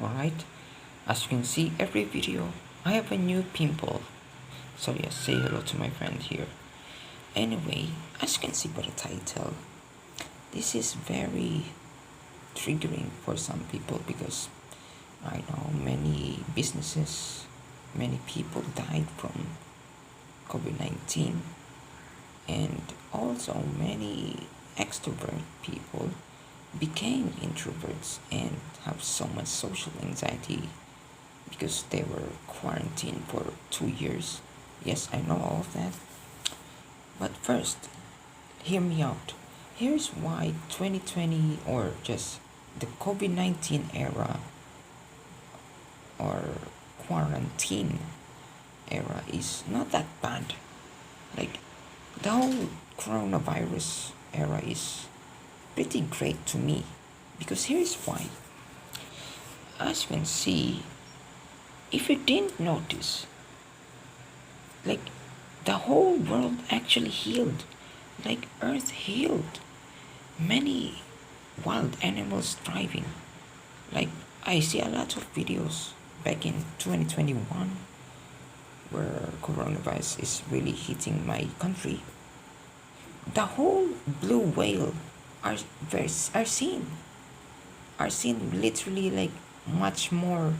Alright, as you can see every video I have a new pimple. So yes, say hello to my friend here. Anyway, as you can see by the title, this is very triggering for some people because I know many businesses, many people died from COVID-19, and also many extrovert people became introverts and have so much social anxiety because they were quarantined for 2 years. Yes, I know all of that. But first, hear me out. Here's why 2020 or just the COVID 19 era or quarantine era is not that bad. Like, the whole coronavirus era is pretty great to me because here's why. As you can see, if you didn't notice, like the whole world actually healed, like Earth healed. Many wild animals thriving. Like I see a lot of videos back in 2021 where coronavirus is really hitting my country. The whole blue whale are are seen literally like much more.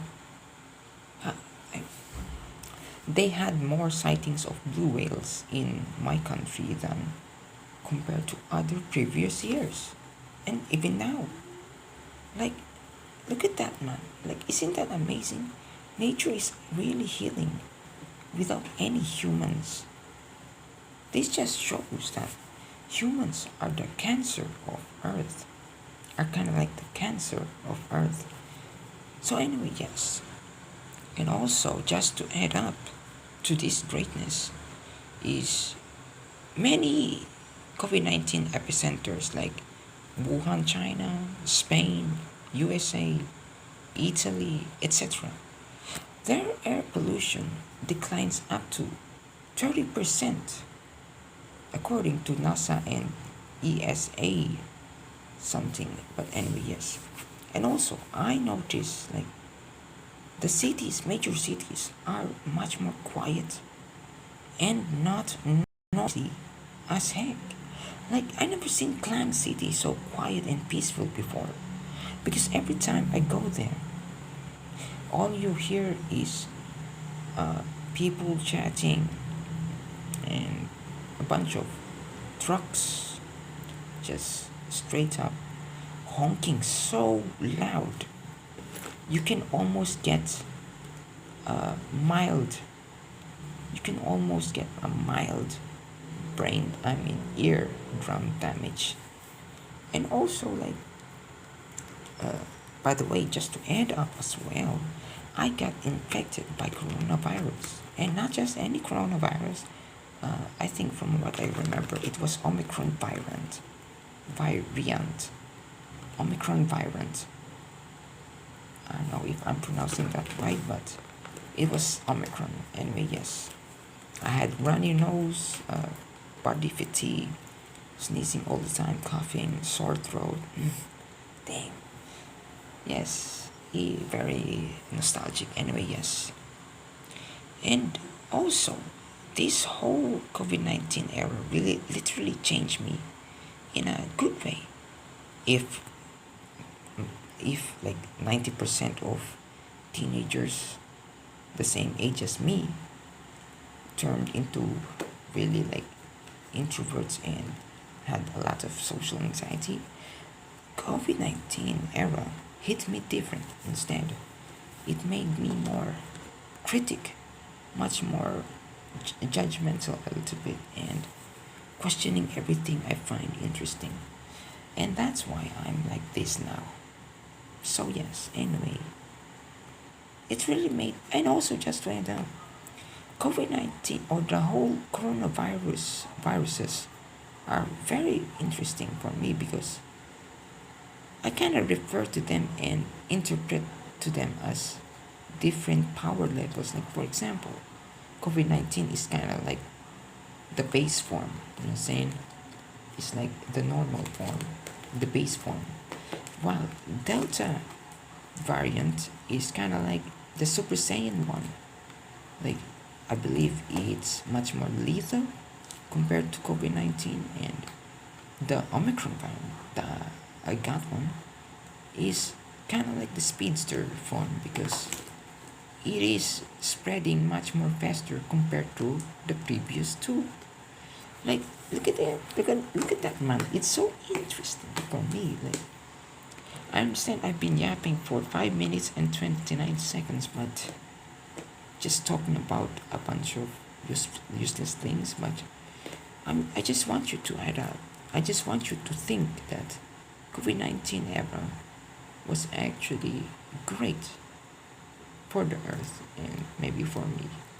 Uh, they had more sightings of blue whales in my country than compared to other previous years, and even now. Like, look at that, man. Like, isn't that amazing? Nature is really healing without any humans. This just shows that humans are the cancer of Earth, are kind of like the cancer of Earth. So, anyway, yes. And also, just to add up to this greatness, is many COVID 19 epicenters like Wuhan, China, Spain, USA, Italy, etc. Their air pollution declines up to 30% according to NASA and ESA something. But anyway, yes. And also, I notice like the cities, major cities, are much more quiet and not noisy as heck. Like I never seen Clam City so quiet and peaceful before. Because every time I go there, all you hear is people chatting and a bunch of trucks just straight up honking so loud. You can almost get a mild, you can almost get a mild eardrum damage. And also, like, by the way, just to add up as well, I got infected by coronavirus, and not just any coronavirus. I think from what I remember, it was Omicron variant, Omicron variant. I don't know if I'm pronouncing that right, but it was Omicron. Anyway, yes, I had runny nose, body fatigue, sneezing all the time, coughing, sore throat. Dang. Yes, very nostalgic. Anyway, yes. And also, this whole COVID 19 era really literally changed me in a good way. If if like 90% of teenagers the same age as me turned into really like introverts and had a lot of social anxiety, COVID 19 era hit me different instead. It made me more critic, much more judgmental a little bit, and questioning everything I find interesting. And that's why I'm like this now. So yes, anyway, it really made, and also just to add on, COVID-19 or the whole viruses are very interesting for me because I kind of refer to them and interpret to them as different power levels. Like, for example, COVID 19 is kind of like the base form, you know what I'm saying? It's like the normal form, the base form. While Delta variant is kind of like the Super Saiyan one. Like, I believe it's much more lethal compared to COVID 19, and the Omicron variant, the I got one, is kind of like the speedster form because it is spreading much more faster compared to the previous two. Like, look at that, look at that, man. It's so interesting for me. Like, I understand I've been yapping for 5 minutes and 29 seconds, but just talking about a bunch of useless things. But I just want you to add up. I just want you to think that COVID-19 era was actually great for the earth and maybe for me.